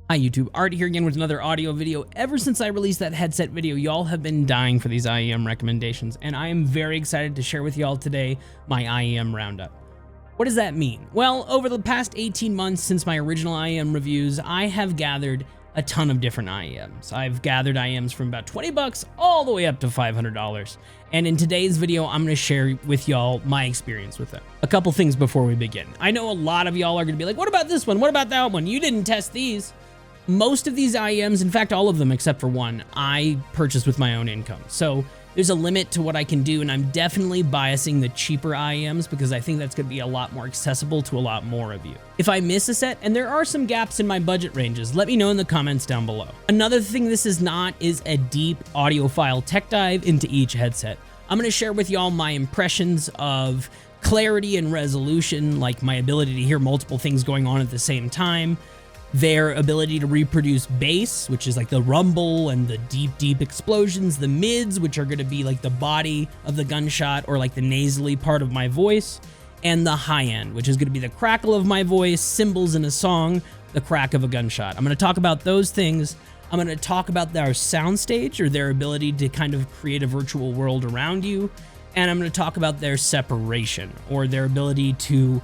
Hi YouTube, Art here again with another audio video. Ever since I released that headset video, y'all have been dying for these IEM recommendations, and I am very excited to share with y'all today my IEM roundup. What does that mean? Well, over the past 18 months since my original IEM reviews, I have gathered a ton of different IEMs. I've gathered IEMs from about 20 bucks all the way up to $500. And in today's video, I'm gonna share with y'all my experience with them. A couple things before we begin. I know a lot of y'all are gonna be like, what about this one? What about that one? You didn't test these. Most of these IEMs, in fact, all of them except for one, I purchased with my own income. So there's a limit to what I can do, and I'm definitely biasing the cheaper IEMs because I think that's gonna be a lot more accessible to a lot more of you. If I miss a set, and there are some gaps in my budget ranges, let me know in the comments down below. Another thing this is not is a deep audiophile tech dive into each headset. I'm gonna share with y'all my impressions of clarity and resolution, like my ability to hear multiple things going on at the same time, their ability to reproduce bass, which is like the rumble and the deep explosions, the mids, which are going to be like the body of the gunshot or like the nasally part of my voice, and the high end, which is going to be the crackle of my voice, cymbals in a song, the crack of a gunshot. I'm going to talk about those things. I'm going to talk about their soundstage, or their ability to kind of create a virtual world around you, and I'm going to talk about their separation, or their ability to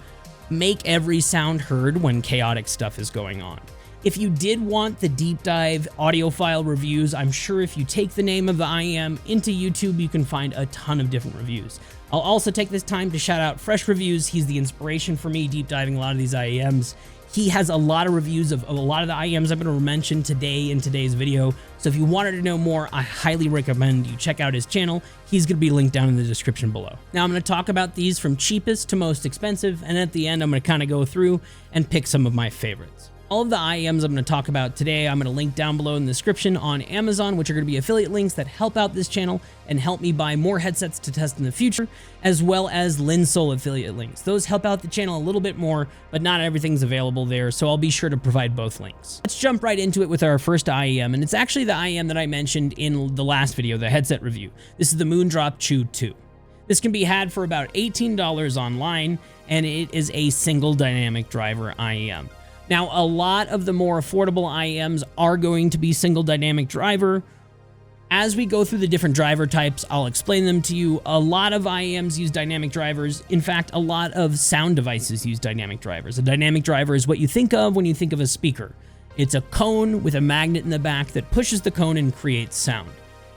make every sound heard when chaotic stuff is going on. If you did want the deep dive audiophile reviews, I'm sure if you take the name of the IEM into YouTube, you can find a ton of different reviews. I'll also take this time to shout out Fresh Reviews. He's the inspiration for me deep diving a lot of these IEMs. He has a lot of reviews of a lot of the IEMs I'm going to mention today in today's video. So if you wanted to know more, I highly recommend you check out his channel. He's going to be linked down in the description below. Now I'm going to talk about these from cheapest to most expensive, and at the end I'm going to kind of go through and pick some of my favorites. All of the IEMs I'm going to talk about today, I'm going to link down below in the description on Amazon, which are going to be affiliate links that help out this channel and help me buy more headsets to test in the future, as well as Linsole affiliate links. Those help out the channel a little bit more, but not everything's available there, so I'll be sure to provide both links. Let's jump right into it with our first IEM, and it's actually the IEM that I mentioned in the last video, the headset review. This is the Moondrop Chu II. This can be had for about $18 online, and it is a single dynamic driver IEM. Now, a lot of the more affordable IEMs are going to be single dynamic driver. As we go through the different driver types, I'll explain them to you. A lot of IEMs use dynamic drivers. In fact, a lot of sound devices use dynamic drivers. A dynamic driver is what you think of when you think of a speaker. It's a cone with a magnet in the back that pushes the cone and creates sound.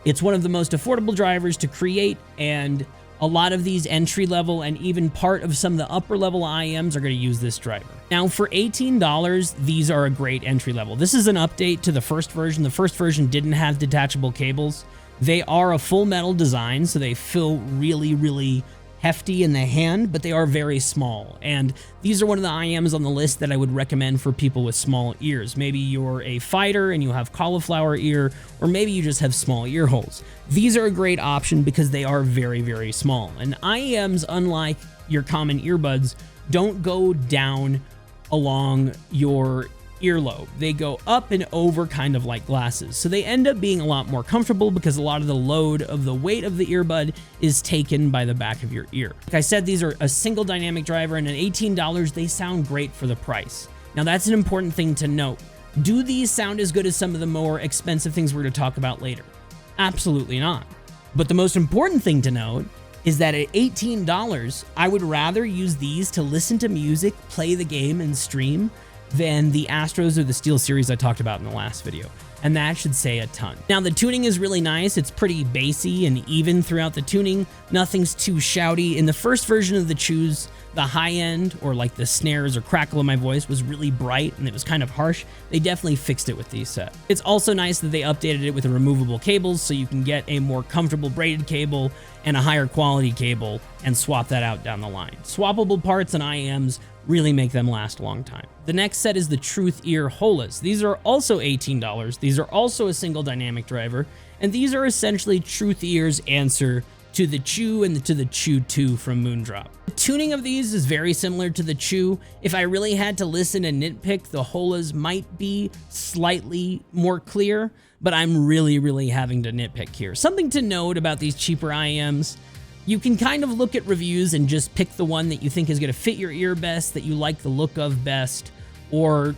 It's one of the most affordable drivers to create, and a lot of these entry-level and even part of some of the upper-level IEMs are going to use this driver. Now, for $18, these are a great entry-level. This is an update to the first version. The first version didn't have detachable cables. They are a full metal design, so they feel really hefty in the hand, but they are very small. And these are one of the IEMs on the list that I would recommend for people with small ears. Maybe you're a fighter and you have cauliflower ear, or maybe you just have small ear holes. These are a great option because they are very small. And IEMs, unlike your common earbuds, don't go down along your earlobe. They go up and over, kind of like glasses. So they end up being a lot more comfortable because a lot of the load of the weight of the earbud is taken by the back of your ear. Like I said, these are a single dynamic driver, and at $18, they sound great for the price. Now that's an important thing to note. Do these sound as good as some of the more expensive things we're going to talk about later? Absolutely not. But the most important thing to note is that at $18, I would rather use these to listen to music, play the game, and stream than the Astros or the Steel Series I talked about in the last video. And that should say a ton. Now, the tuning is really nice. It's pretty bassy and even throughout the tuning. Nothing's too shouty. In the first version of the Chus, the high end, or like the snares or crackle of my voice, was really bright and it was kind of harsh. They definitely fixed it with these sets. It's also nice that they updated it with the removable cables, so you can get a more comfortable braided cable and a higher quality cable and swap that out down the line. Swappable parts and IEMs really make them last a long time. The next set is the Truthear Holas. These are also $18. These are also a single dynamic driver, and these are essentially Truthear's answer to the Chu and to the Chu II from Moondrop. The tuning of these is very similar to the Chu. If I really had to listen and nitpick, the Holas might be slightly more clear, but I'm really having to nitpick here. Something to note about these cheaper IEMs: you can kind of look at reviews and just pick the one that you think is going to fit your ear best, that you like the look of best, or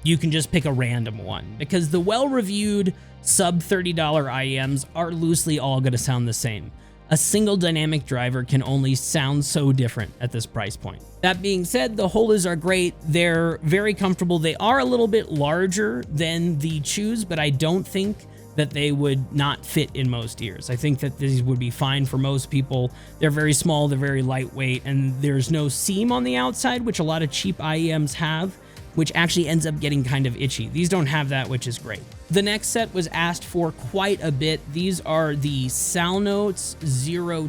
you can just pick a random one, because the well-reviewed sub $30 IEMs are loosely all going to sound the same. A single dynamic driver can only sound so different at this price point. That being said, the Holas are great. They're very comfortable. They are a little bit larger than the Chus, but I don't think that they would not fit in most ears. I think that these would be fine for most people. They're very small, they're very lightweight, and there's no seam on the outside, which a lot of cheap IEMs have, which actually ends up getting kind of itchy. These don't have that, which is great. The next set was asked for quite a bit. These are the Salnotes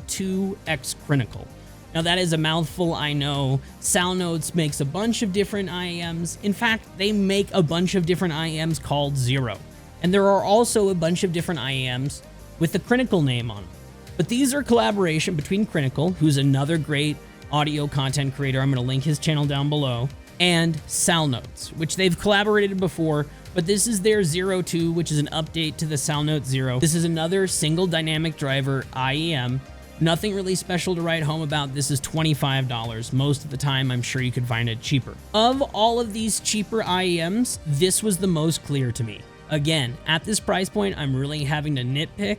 02 X Crinacle. Now that is a mouthful, I know. Salnotes makes a bunch of different IEMs. In fact, they make a bunch of different IEMs called Zero. And there are also a bunch of different IEMs with the Crinacle name on them. But these are collaboration between Crinacle, who's another great audio content creator. I'm going to link his channel down below, and Salnotes, which they've collaborated before, but this is their 02, which is an update to the Salnotes 0. This is another single dynamic driver IEM. Nothing really special to write home about. This is $25. Most of the time, I'm sure you could find it cheaper. Of all of these cheaper IEMs, this was the most clear to me. Again, at this price point, I'm really having to nitpick.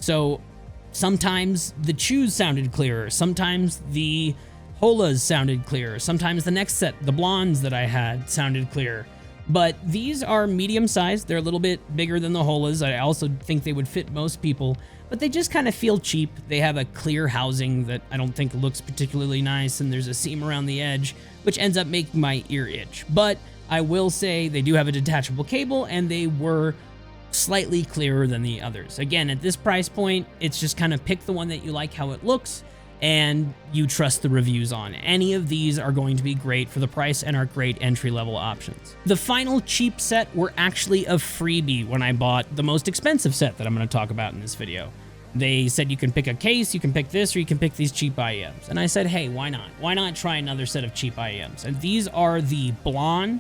So sometimes the Chus sounded clearer. Sometimes the Holas sounded clearer. Sometimes the next set, the blondes that I had, sounded clearer. But these are medium-sized. They're a little bit bigger than the Holas. I also think they would fit most people, but they just kind of feel cheap. They have a clear housing that I don't think looks particularly nice, and there's a seam around the edge, which ends up making my ear itch. But I will say they do have a detachable cable, and they were slightly clearer than the others. Again, at this price point, it's just kind of pick the one that you like how it looks, and you trust the reviews on. Any of these are going to be great for the price and are great entry-level options. The final cheap set were actually a freebie when I bought the most expensive set that I'm going to talk about in this video. They said you can pick a case, you can pick this, or you can pick these cheap IEMs. And I said, hey, why not? Why not try another set of cheap IEMs? And these are the Blon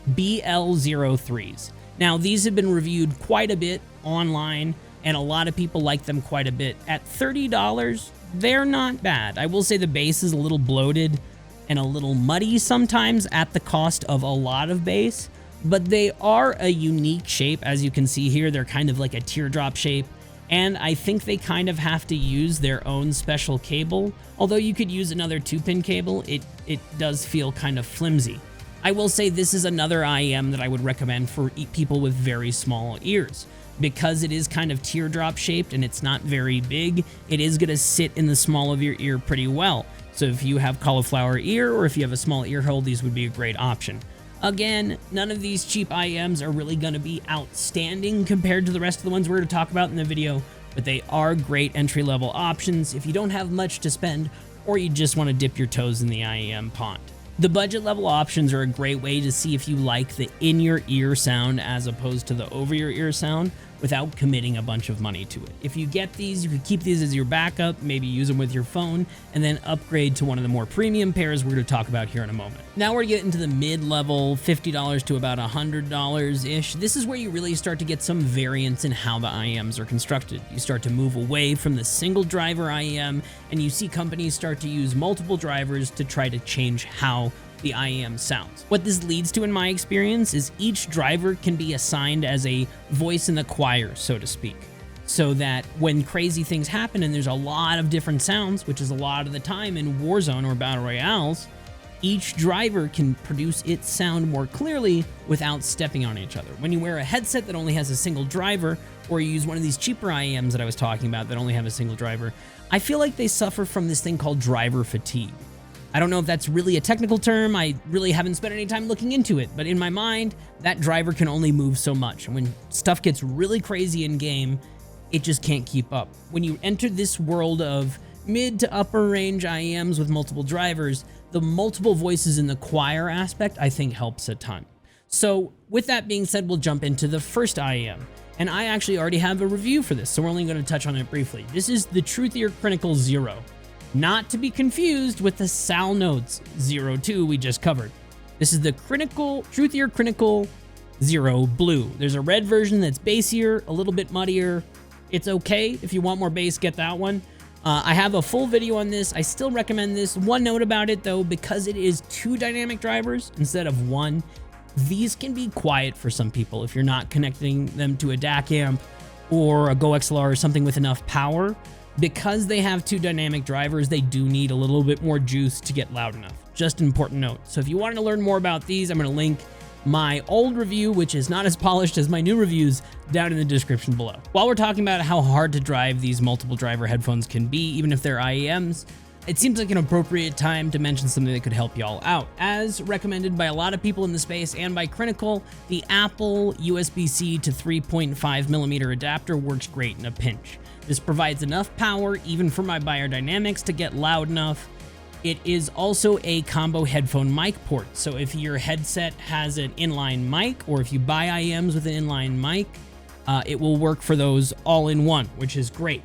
BL03s. Now, these have been reviewed quite a bit online, and a lot of people like them quite a bit. At $30, they're not bad. I will say the bass is a little bloated and a little muddy sometimes at the cost of a lot of bass, but they are a unique shape. As you can see here, they're kind of like a teardrop shape, and I think they kind of have to use their own special cable. Although you could use another 2-pin cable, it does feel kind of flimsy. I will say this is another IEM that I would recommend for people with very small ears. Because it is kind of teardrop shaped and it's not very big, it is going to sit in the small of your ear pretty well. So if you have cauliflower ear, or if you have a small ear hole, these would be a great option. Again, none of these cheap IEMs are really going to be outstanding compared to the rest of the ones we're going to talk about in the video, but they are great entry-level options if you don't have much to spend, or you just want to dip your toes in the IEM pond. The budget level options are a great way to see if you like the in-your-ear sound as opposed to the over-your-ear sound without committing a bunch of money to it. If you get these, you can keep these as your backup, maybe use them with your phone, and then upgrade to one of the more premium pairs we're going to talk about here in a moment. Now we're getting to the mid-level, $50 to about $100-ish. This is where you really start to get some variance in how the IEMs are constructed. You start to move away from the single driver IEM, and you see companies start to use multiple drivers to try to change how the IEM sounds. What this leads to, in my experience, is each driver can be assigned as a voice in the choir, so to speak, so that when crazy things happen and there's a lot of different sounds, which is a lot of the time in Warzone or Battle Royales, each driver can produce its sound more clearly without stepping on each other. When you wear a headset that only has a single driver, or you use one of these cheaper IEMs that I was talking about that only have a single driver, I feel like they suffer from this thing called driver fatigue. I don't know if that's really a technical term. I really haven't spent any time looking into it, but in my mind, that driver can only move so much. And when stuff gets really crazy in game, it just can't keep up. When you enter this world of mid to upper range IEMs with multiple drivers, the multiple voices in the choir aspect, I think, helps a ton. So with that being said, we'll jump into the first IEM. And I actually already have a review for this, so we're only going to touch on it briefly. This is the Truthear Crinacle 0. Not to be confused with the Salnotes 02 we just covered. This is the Truthear Crinacle 0 Blue. There's a red version that's bassier, a little bit muddier. It's okay. If you want more bass, get that one. I have a full video on this. I still recommend this. One note about it, though, because it is 2 dynamic drivers instead of 1, these can be quiet for some people if you're not connecting them to a DAC amp or a GoXLR or something with enough power. Because they have two dynamic drivers, they do need a little bit more juice to get loud enough. Just an important note. So if you wanted to learn more about these, I'm going to link my old review, which is not as polished as my new reviews, down in the description below. While we're talking about how hard to drive these multiple driver headphones can be, even if they're IEMs, it seems like an appropriate time to mention something that could help y'all out. As recommended by a lot of people in the space and by Crinacle, the Apple USB-C to 3.5mm adapter works great in a pinch. This provides enough power, even for my biodynamics, to get loud enough. It is also a combo headphone mic port, so if your headset has an inline mic, or if you buy IEMs with an inline mic, it will work for those all in one, which is great.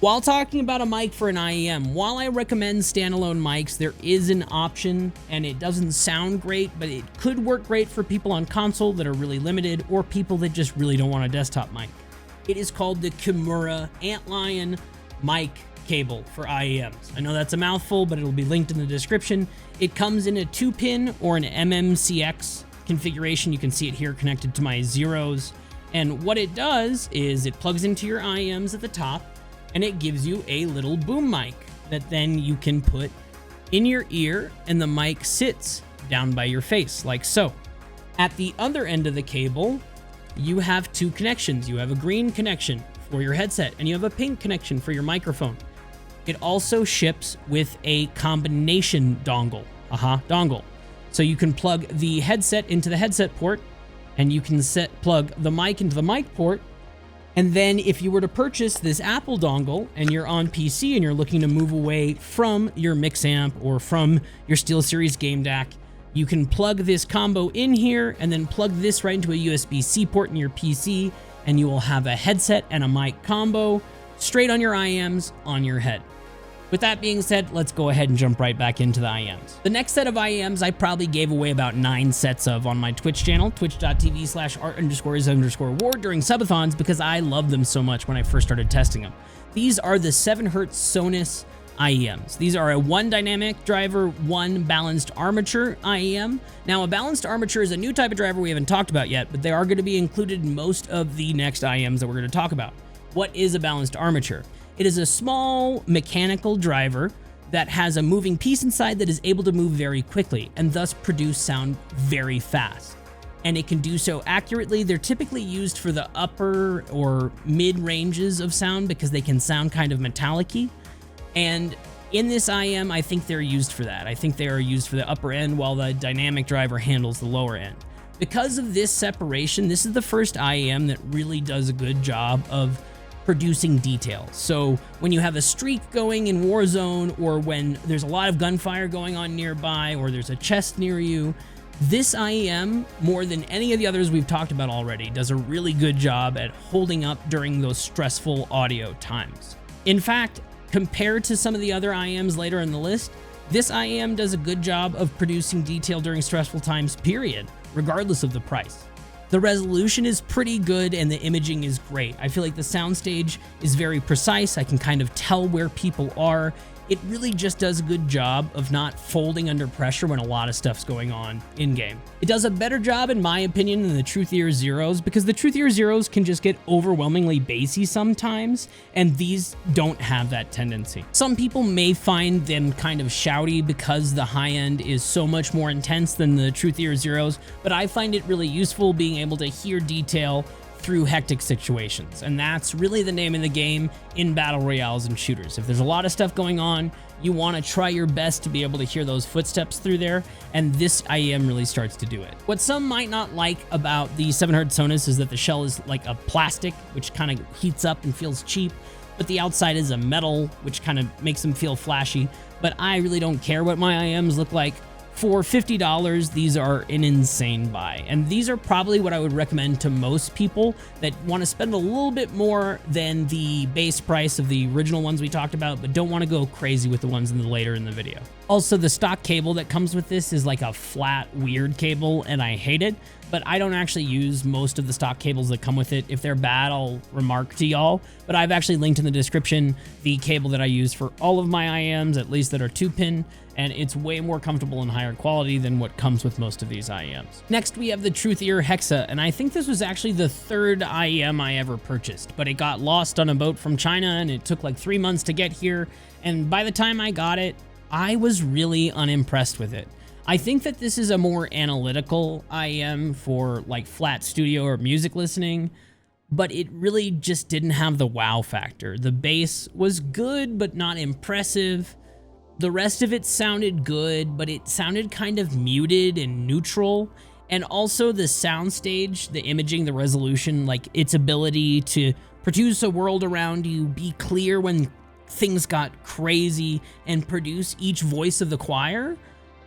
While talking about a mic for an IEM, while I recommend standalone mics, there is an option, and it doesn't sound great, but it could work great for people on console that are really limited, or people that just really don't want a desktop mic. It is called the Kimura Antlion Mic Cable for IEMs. I know that's a mouthful, but it'll be linked in the description. It comes in a 2-pin or an MMCX configuration. You can see it here connected to my Zeros. And what it does is it plugs into your IEMs at the top, and it gives you a little boom mic that then you can put in your ear, and the mic sits down by your face, like so. At the other end of the cable, you have two connections. You have a green connection for your headset, and you have a pink connection for your microphone. It also ships with a combination dongle. Dongle. So you can plug the headset into the headset port, and you can plug the mic into the mic port. And then if you were to purchase this Apple dongle and you're on PC and you're looking to move away from your mix amp or from your SteelSeries game DAC, you can plug this combo in here and then plug this right into a USB-C port in your PC, and you will have a headset and a mic combo straight on your IEMs on your head. With that being said, let's go ahead and jump right back into the IEMs. The next set of IEMs I probably gave away about 9 sets of on my Twitch channel, twitch.tv/art_is_war during subathons, because I loved them so much when I first started testing them. These are the 7Hz Sonus IEMs. These are a 1 dynamic driver, 1 balanced armature IEM. Now, a balanced armature is a new type of driver we haven't talked about yet, but they are going to be included in most of the next IEMs that we're going to talk about. What is a balanced armature? It is a small mechanical driver that has a moving piece inside that is able to move very quickly and thus produce sound very fast. And it can do so accurately. They're typically used for the upper or mid ranges of sound because they can sound kind of metallic-y. And in this IEM, I think they're used for that. I think they are used for the upper end while the dynamic driver handles the lower end. Because of this separation, this is the first IEM that really does a good job of producing detail. So when you have a streak going in Warzone, or when there's a lot of gunfire going on nearby, or there's a chest near you, this IEM, more than any of the others we've talked about already, does a really good job at holding up during those stressful audio times. In fact, compared to some of the other IEMs later in the list, this IEM does a good job of producing detail during stressful times, period, regardless of the price. The resolution is pretty good and the imaging is great. I feel like the soundstage is very precise. I can kind of tell where people are. It really just does a good job of not folding under pressure when a lot of stuff's going on in-game. It does a better job, in my opinion, than the Truthear Zeros, because the Truthear Zeros can just get overwhelmingly bassy sometimes, and these don't have that tendency. Some people may find them kind of shouty because the high end is so much more intense than the Truthear Zeros, but I find it really useful being able to hear detail through hectic situations, and that's really the name of the game in battle royales and shooters. If there's a lot of stuff going on, you want to try your best to be able to hear those footsteps through there, and this IEM really starts to do it. What some might not like about the 7Hz Sonus is that the shell is like a plastic, which kind of heats up and feels cheap, but the outside is a metal, which kind of makes them feel flashy. But I really don't care what my IEMs look like. For $50, these are an insane buy, and these are probably what I would recommend to most people that want to spend a little bit more than the base price of the original ones we talked about, but don't want to go crazy with the ones later in the video. Also, the stock cable that comes with this is like a flat, weird cable, and I hate it, but I don't actually use most of the stock cables that come with it. If they're bad, I'll remark to y'all, but I've actually linked in the description the cable that I use for all of my IEMs, at least that are 2-pin, and it's way more comfortable and higher quality than what comes with most of these IEMs. Next, we have the Truthear Hexa, and I think this was actually the 3rd IEM I ever purchased, but it got lost on a boat from China, and it took like 3 months to get here, and by the time I got it, I was really unimpressed with it. I think that this is a more analytical IEM for like flat studio or music listening, but it really just didn't have the wow factor. The bass was good, but not impressive. The rest of it sounded good, but it sounded kind of muted and neutral. And also the soundstage, the imaging, the resolution, like its ability to produce a world around you, be clear when things got crazy, and produce each voice of the choir.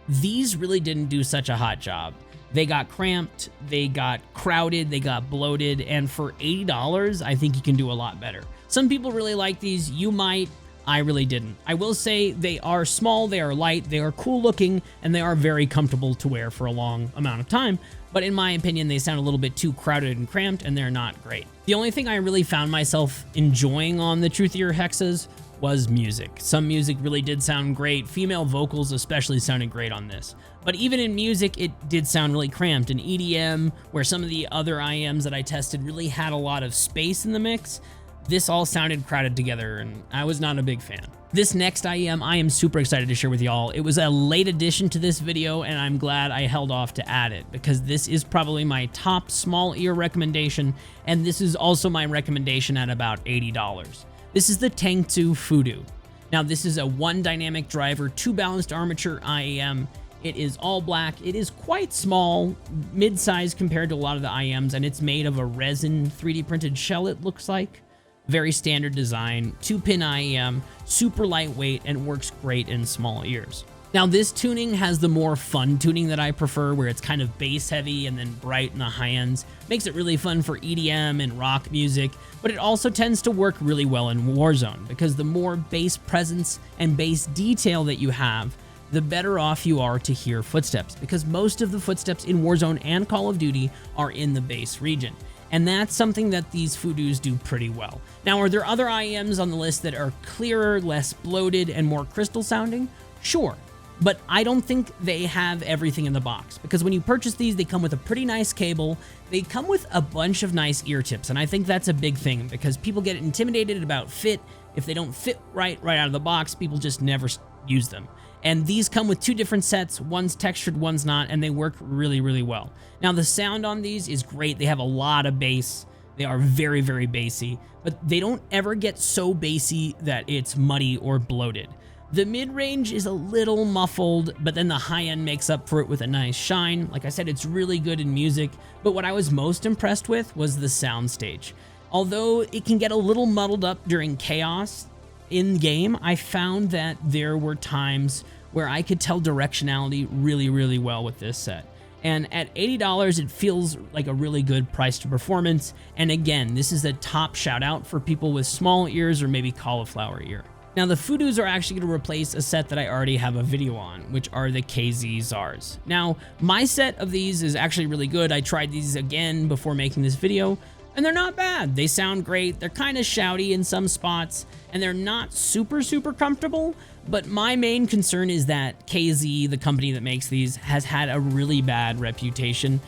These really didn't do such a hot job. They got cramped, they got crowded, they got bloated, and for $80, I think you can do a lot better. Some people really like these, you might, I really didn't. I will say they are small, they are light, they are cool looking, and they are very comfortable to wear for a long amount of time, but in my opinion, they sound a little bit too crowded and cramped, and they're not great. The only thing I really found myself enjoying on the Truthear Hexas was music. Some music really did sound great. Female vocals especially sounded great on this. But even in music, it did sound really cramped. In EDM, where some of the other IEMs that I tested really had a lot of space in the mix, this all sounded crowded together, and I was not a big fan. This next IEM, I am super excited to share with y'all. It was a late addition to this video, and I'm glad I held off to add it, because this is probably my top small ear recommendation, and this is also my recommendation at about $80. This is the Tangzu FUDU. Now, this is a 1 dynamic driver, 2 balanced armature IEM. It is all black. It is quite small, mid-size compared to a lot of the IEMs, and it's made of a resin 3D printed shell, it looks like. Very standard design, 2-pin IEM, super lightweight, and works great in small ears. Now, this tuning has the more fun tuning that I prefer, where it's kind of bass heavy and then bright in the high ends. Makes it really fun for EDM and rock music, but it also tends to work really well in Warzone, because the more bass presence and bass detail that you have, the better off you are to hear footsteps, because most of the footsteps in Warzone and Call of Duty are in the bass region. And that's something that these FUDUs do pretty well. Now, are there other IEMs on the list that are clearer, less bloated, and more crystal sounding? Sure. But I don't think they have everything in the box, because when you purchase these, they come with a pretty nice cable. They come with a bunch of nice ear tips, and I think that's a big thing, because people get intimidated about fit. If they don't fit right out of the box, people just never use them. And these come with 2 different sets. One's textured, one's not, and they work really, really well. Now, the sound on these is great. They have a lot of bass. They are very, very bassy, but they don't ever get so bassy that it's muddy or bloated. The mid-range is a little muffled, but then the high-end makes up for it with a nice shine. Like I said, it's really good in music, but what I was most impressed with was the soundstage. Although it can get a little muddled up during chaos in-game, I found that there were times where I could tell directionality really, really well with this set. And at $80, it feels like a really good price to performance. And again, this is a top shout out for people with small ears or maybe cauliflower ear. Now, the FUDUs are actually going to replace a set that I already have a video on, which are the KZ ZARs. Now, my set of these is actually really good. I tried these again before making this video, and they're not bad. They sound great. They're kind of shouty in some spots, and they're not super, super comfortable. But my main concern is that KZ, the company that makes these, has had a really bad reputation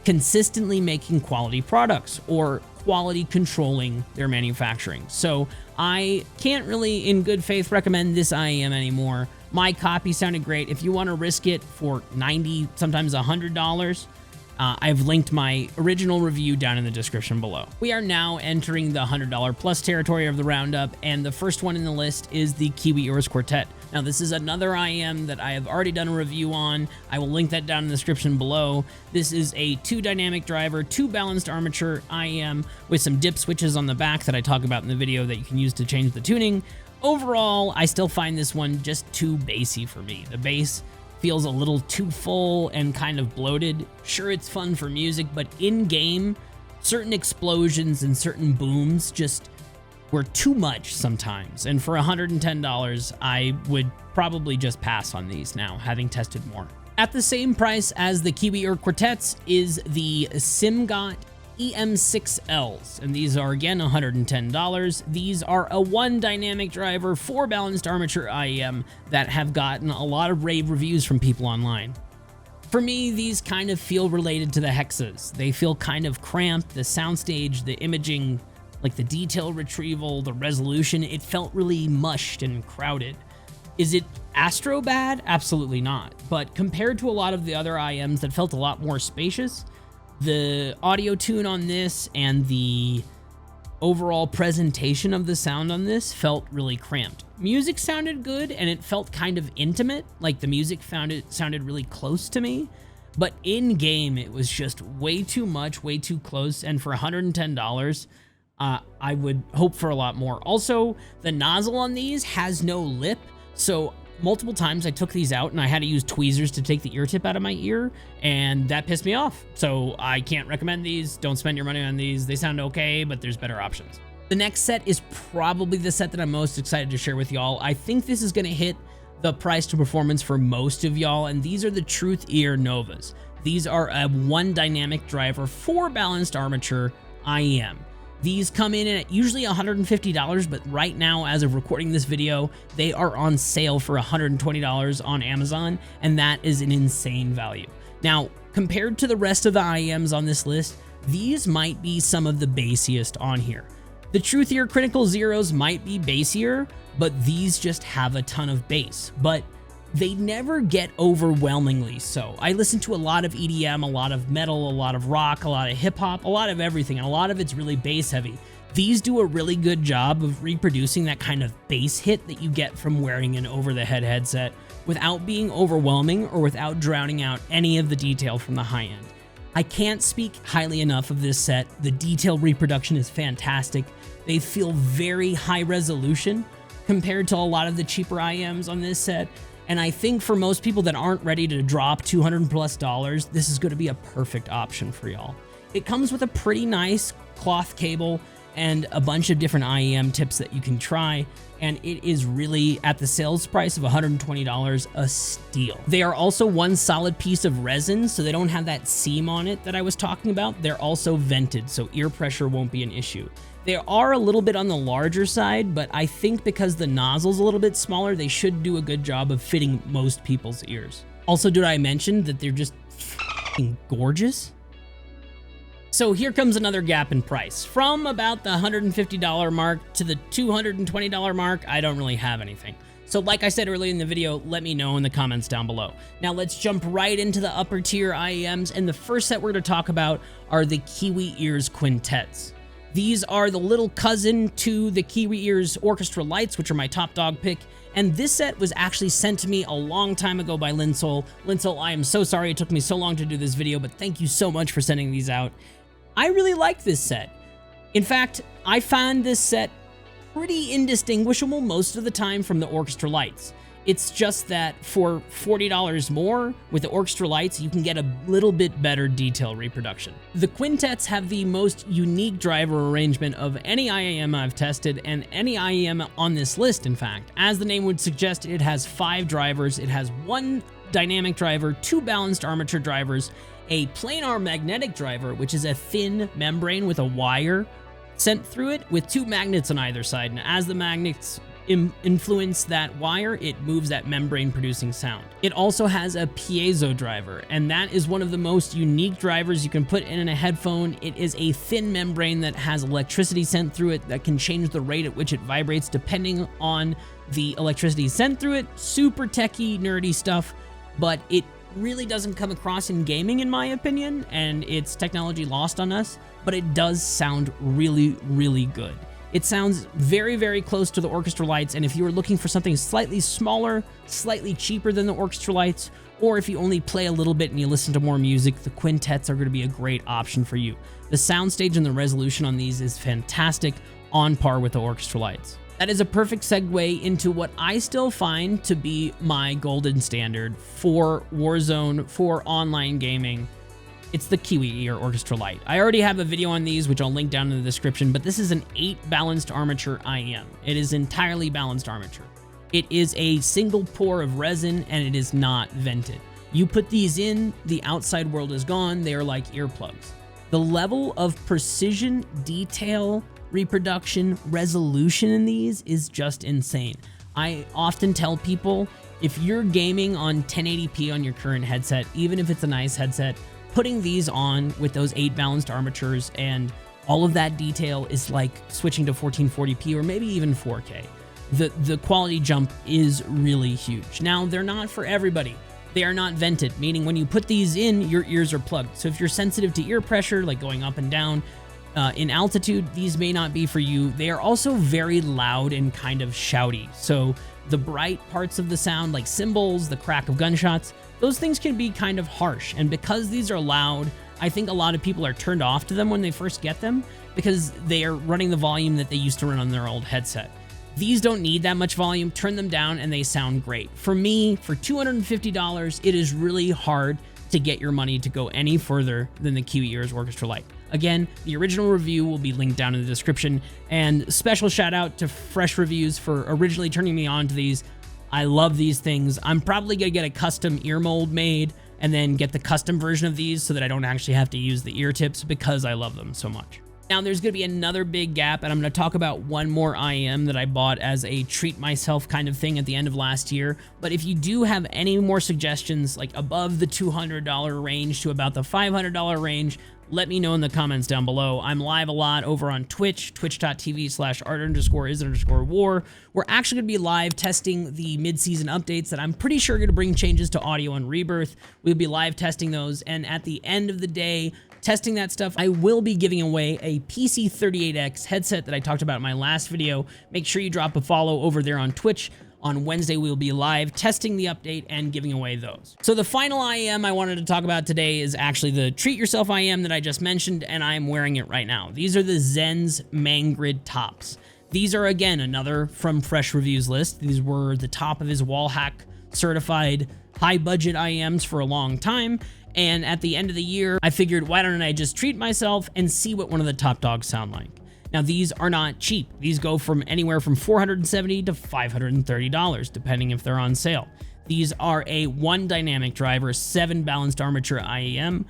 consistently making quality products or quality controlling their manufacturing. So I can't really in good faith recommend this IEM anymore. My copy sounded great. If you want to risk it for $90, sometimes $100, I've linked my original review down in the description below. We are now entering the $100 plus territory of the roundup, and the first one in the list is the Kiwi Eartips Quartet. Now, this is another IEM that I have already done a review on. I will link that down in the description below. This is a 2 dynamic driver, 2 balanced armature IEM with some dip switches on the back that I talk about in the video that you can use to change the tuning. Overall, I still find this one just too bassy for me. The bass feels a little too full and kind of bloated. Sure, it's fun for music, but in-game, certain explosions and certain booms just were too much sometimes. And for $110, I would probably just pass on these now, having tested more. At the same price as the Kiwi Quartets is the Simgot EM6Ls, and these are again $110. These are a 1 dynamic driver, 4 balanced armature IEM that have gotten a lot of rave reviews from people online. For me, these kind of feel related to the Hexas. They feel kind of cramped. The soundstage, the imaging, like the detail retrieval, the resolution, it felt really mushed and crowded. Is it astro bad? Absolutely not. But compared to a lot of the other IEMs that felt a lot more spacious, the audio tune on this and the overall presentation of the sound on this felt really cramped. Music sounded good and it felt kind of intimate, like the music sounded really close to me, but in game it was just way too much, way too close, and for $110, I would hope for a lot more. Also, the nozzle on these has no lip, so multiple times I took these out and I had to use tweezers to take the ear tip out of my ear, and that pissed me off. So I can't recommend these. Don't spend your money on these. They sound okay, but there's better options. The next set is probably the set that I'm most excited to share with y'all. I think this is going to hit the price to performance for most of y'all, and these are the Truthear Novas. These are a 1 dynamic driver, 4 balanced armature IEM. These come in at usually $150, but right now, as of recording this video, they are on sale for $120 on Amazon, and that is an insane value. Now, compared to the rest of the IEMs on this list, these might be some of the bassiest on here. The Truthear Crinacle Zeros might be bassier, but these just have a ton of bass, but they never get overwhelmingly so. I listen to a lot of EDM, a lot of metal, a lot of rock, a lot of hip hop, a lot of everything, and a lot of it's really bass heavy. These do a really good job of reproducing that kind of bass hit that you get from wearing an over-the-head headset without being overwhelming or without drowning out any of the detail from the high end. I can't speak highly enough of this set. The detail reproduction is fantastic. They feel very high resolution compared to a lot of the cheaper IEMs on this set. And I think for most people that aren't ready to drop $200+, this is going to be a perfect option for y'all. It comes with a pretty nice cloth cable and a bunch of different IEM tips that you can try, and it is really, at the sales price of $120, a steal. They are also 1 solid piece of resin, so they don't have that seam on it that I was talking about. They're also vented, so ear pressure won't be an issue. They are a little bit on the larger side, but I think because the nozzle's a little bit smaller, they should do a good job of fitting most people's ears. Also, did I mention that they're just f***ing gorgeous? So here comes another gap in price. From about the $150 mark to the $220 mark, I don't really have anything. So like I said earlier in the video, let me know in the comments down below. Now let's jump right into the upper tier IEMs, and the first set we're going to talk about are the Kiwi Ears Quintets. These are the little cousin to the Kiwi Ears Orchestra Lites, which are my top dog pick. And this set was actually sent to me a long time ago by Linsol. Linsol, I am so sorry it took me so long to do this video, but thank you so much for sending these out. I really like this set. In fact, I found this set pretty indistinguishable most of the time from the Orchestra Lites. It's just that for $40 more with the Orchestra Lites, you can get a little bit better detail reproduction. The Quintets have the most unique driver arrangement of any IEM I've tested, and any IEM on this list, in fact. As the name would suggest, it has 5 drivers. It has 1 dynamic driver, 2 balanced armature drivers, a planar magnetic driver, which is a thin membrane with a wire sent through it with 2 magnets on either side, and as the magnets influence that wire, it moves that membrane producing sound. It also has a piezo driver, and that is one of the most unique drivers you can put in a headphone. It is a thin membrane that has electricity sent through it that can change the rate at which it vibrates depending on the electricity sent through it. Super techie, nerdy stuff, but it really doesn't come across in gaming, in my opinion, and it's technology lost on us, but it does sound really, really good. It sounds very, very close to the Orchestra Lites, and if you were looking for something slightly smaller, slightly cheaper than the Orchestra Lites, or if you only play a little bit and you listen to more music, the Quintets are going to be a great option for you. The soundstage and the resolution on these is fantastic, on par with the Orchestra Lites. That is a perfect segue into what I still find to be my golden standard for Warzone, for online gaming. It's the Kiwi Ear Orchestra Lite. I already have a video on these, which I'll link down in the description, but this is an 8 balanced armature IEM. It is entirely balanced armature. It is a single pour of resin, and it is not vented. You put these in, the outside world is gone. They are like earplugs. The level of precision, detail, reproduction, resolution in these is just insane. I often tell people, if you're gaming on 1080p on your current headset, even if it's a nice headset, putting these on with those 8 balanced armatures and all of that detail is like switching to 1440p or maybe even 4K. The quality jump is really huge. Now, they're not for everybody. They are not vented, meaning when you put these in, your ears are plugged. So if you're sensitive to ear pressure, like going up and down in altitude, these may not be for you. They are also very loud and kind of shouty. So the bright parts of the sound, like cymbals, the crack of gunshots, those things can be kind of harsh. And because these are loud, I think a lot of people are turned off to them when they first get them because they are running the volume that they used to run on their old headset. These don't need that much volume. Turn them down and they sound great. For me, for $250, it is really hard to get your money to go any further than the Kiwi Ears Orchestra Lite. Again, the original review will be linked down in the description, and special shout out to Fresh Reviews for originally turning me on to these. I love these things. I'm probably gonna get a custom ear mold made and then get the custom version of these so that I don't actually have to use the ear tips because I love them so much. Now, there's going to be another big gap, and I'm going to talk about one more IEM that I bought as a treat myself kind of thing at the end of last year. But if you do have any more suggestions, like above the $200 range to about the $500 range, let me know in the comments down below. I'm live a lot over on Twitch, twitch.tv/art_is_war. We're actually going to be live testing the mid-season updates that I'm pretty sure are going to bring changes to audio and Rebirth. We'll be live testing those, and at the end of the day, testing that stuff, I will be giving away a PC38X headset that I talked about in my last video. Make sure you drop a follow over there on Twitch. On Wednesday, we'll be live testing the update and giving away those. So the final IEM I wanted to talk about today is actually the Treat Yourself IEM that I just mentioned, and I'm wearing it right now. These are the Xenns Mangrid tops. These are, again, another from Fresh Reviews list. These were the top of his wall hack certified high budget IEMs for a long time. And at the end of the year, I figured, why don't I just treat myself and see what one of the top dogs sound like? Now, these are not cheap. These go from anywhere from $470 to $530, depending if they're on sale. These are a 1 dynamic driver, 7 balanced armature IEM.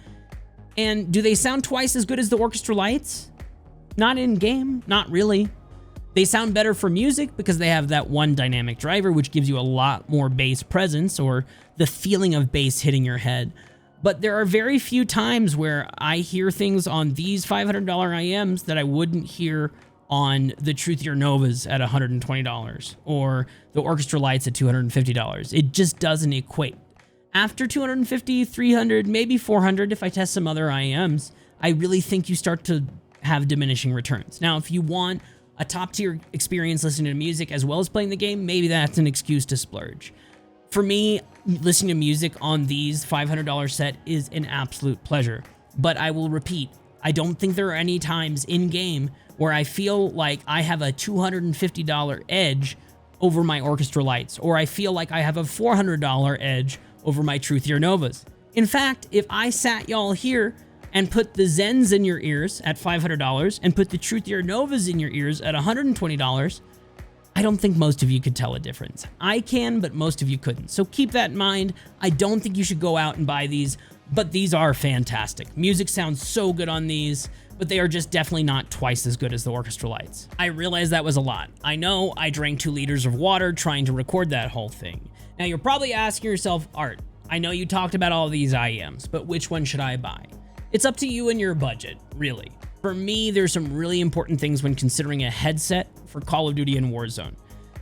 And do they sound twice as good as the Orchestra Lites? Not in game, not really. They sound better for music because they have that 1 dynamic driver, which gives you a lot more bass presence or the feeling of bass hitting your head. But there are very few times where I hear things on these $500 IEMs that I wouldn't hear on the Truthear Novas at $120 or the Orchestra Lites at $250. It just doesn't equate. After $250, $300, maybe $400 if I test some other IEMs, I really think you start to have diminishing returns. Now, if you want a top-tier experience listening to music as well as playing the game, maybe that's an excuse to splurge. For me, listening to music on these $500 set is an absolute pleasure. But I will repeat, I don't think there are any times in-game where I feel like I have a $250 edge over my Orchestra Lites, or I feel like I have a $400 edge over my Truthear Novas. In fact, if I sat y'all here and put the Xenns in your ears at $500 and put the Truthear Novas in your ears at $120, I don't think most of you could tell a difference. I can, but most of you couldn't. So keep that in mind. I don't think you should go out and buy these, but these are fantastic. Music sounds so good on these, but they are just definitely not twice as good as the Orchestra Lites. I realize that was a lot. I know I drank 2 liters of water trying to record that whole thing. Now you're probably asking yourself, Art, I know you talked about all of these IEMs, but which one should I buy? It's up to you and your budget, really. For me, there's some really important things when considering a headset for Call of Duty and Warzone.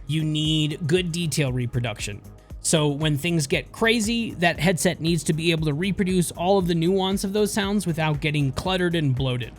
You need good detail reproduction. So when things get crazy, that headset needs to be able to reproduce all of the nuance of those sounds without getting cluttered and bloated.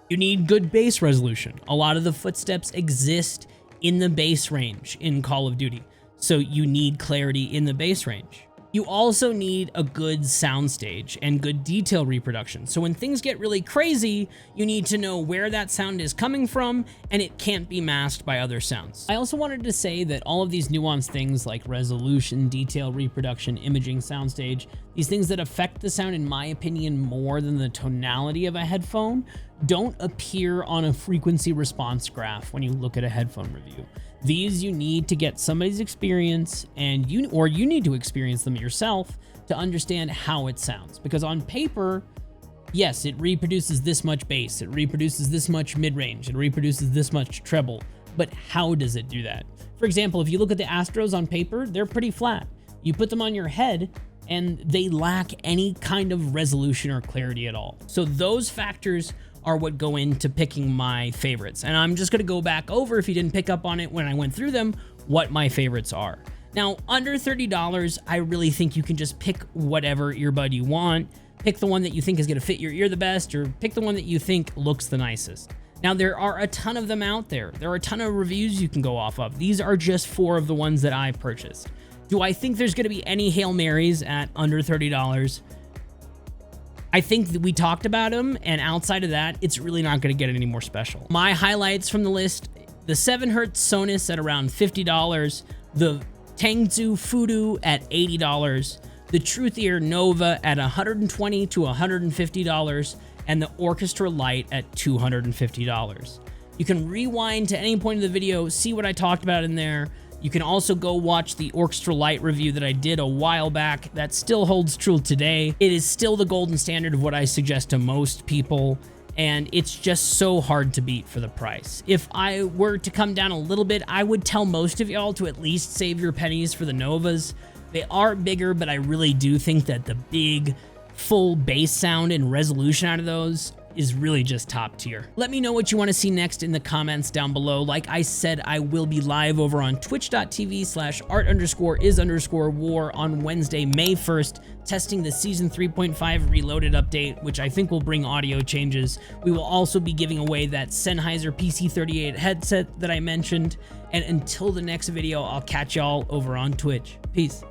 You need good bass resolution. A lot of the footsteps exist in the bass range in Call of Duty, so you need clarity in the bass range. You also need a good soundstage and good detail reproduction. So when things get really crazy, you need to know where that sound is coming from, and it can't be masked by other sounds. I also wanted to say that all of these nuanced things like resolution, detail reproduction, imaging, soundstage, these things that affect the sound, in my opinion, more than the tonality of a headphone, don't appear on a frequency response graph when you look at a headphone review. These you need to get somebody's experience, and you need to experience them yourself to understand how it sounds. Because on paper, yes, it reproduces this much bass, it reproduces this much mid-range, it reproduces this much treble, but how does it do that? For example, if you look at the Astros on paper, they're pretty flat. You put them on your head, and they lack any kind of resolution or clarity at all. So those factors are what go into picking my favorites. And I'm just gonna go back over, if you didn't pick up on it when I went through them, what my favorites are. Now, under $30, I really think you can just pick whatever earbud you want. Pick the one that you think is gonna fit your ear the best, or pick the one that you think looks the nicest. Now, there are a ton of them out there. There are a ton of reviews you can go off of. These are just 4 of the ones that I purchased. Do I think there's gonna be any Hail Marys at under $30? I think that we talked about them, and outside of that, it's really not gonna get any more special. My highlights from the list, the 7Hz Sonus at around $50, the Tangzu FUDU at $80, the Truthear Nova at $120 to $150, and the Orchestra Lite at $250. You can rewind to any point of the video, see what I talked about in there. You can also go watch the Orchestra Lite review that I did a while back. That still holds true today. It is still the golden standard of what I suggest to most people, and it's just so hard to beat for the price. If I were to come down a little bit, I would tell most of y'all to at least save your pennies for the Novas. They are bigger, but I really do think that the big, full bass sound and resolution out of those is really just top tier. Let me know what you want to see next in the comments down below. Like I said, I will be live over on twitch.tv/art_is_war on Wednesday, May 1st, testing the Season 3.5 Reloaded update, which I think will bring audio changes. We will also be giving away that Sennheiser PC38 headset that I mentioned. And until the next video, I'll catch y'all over on Twitch. Peace.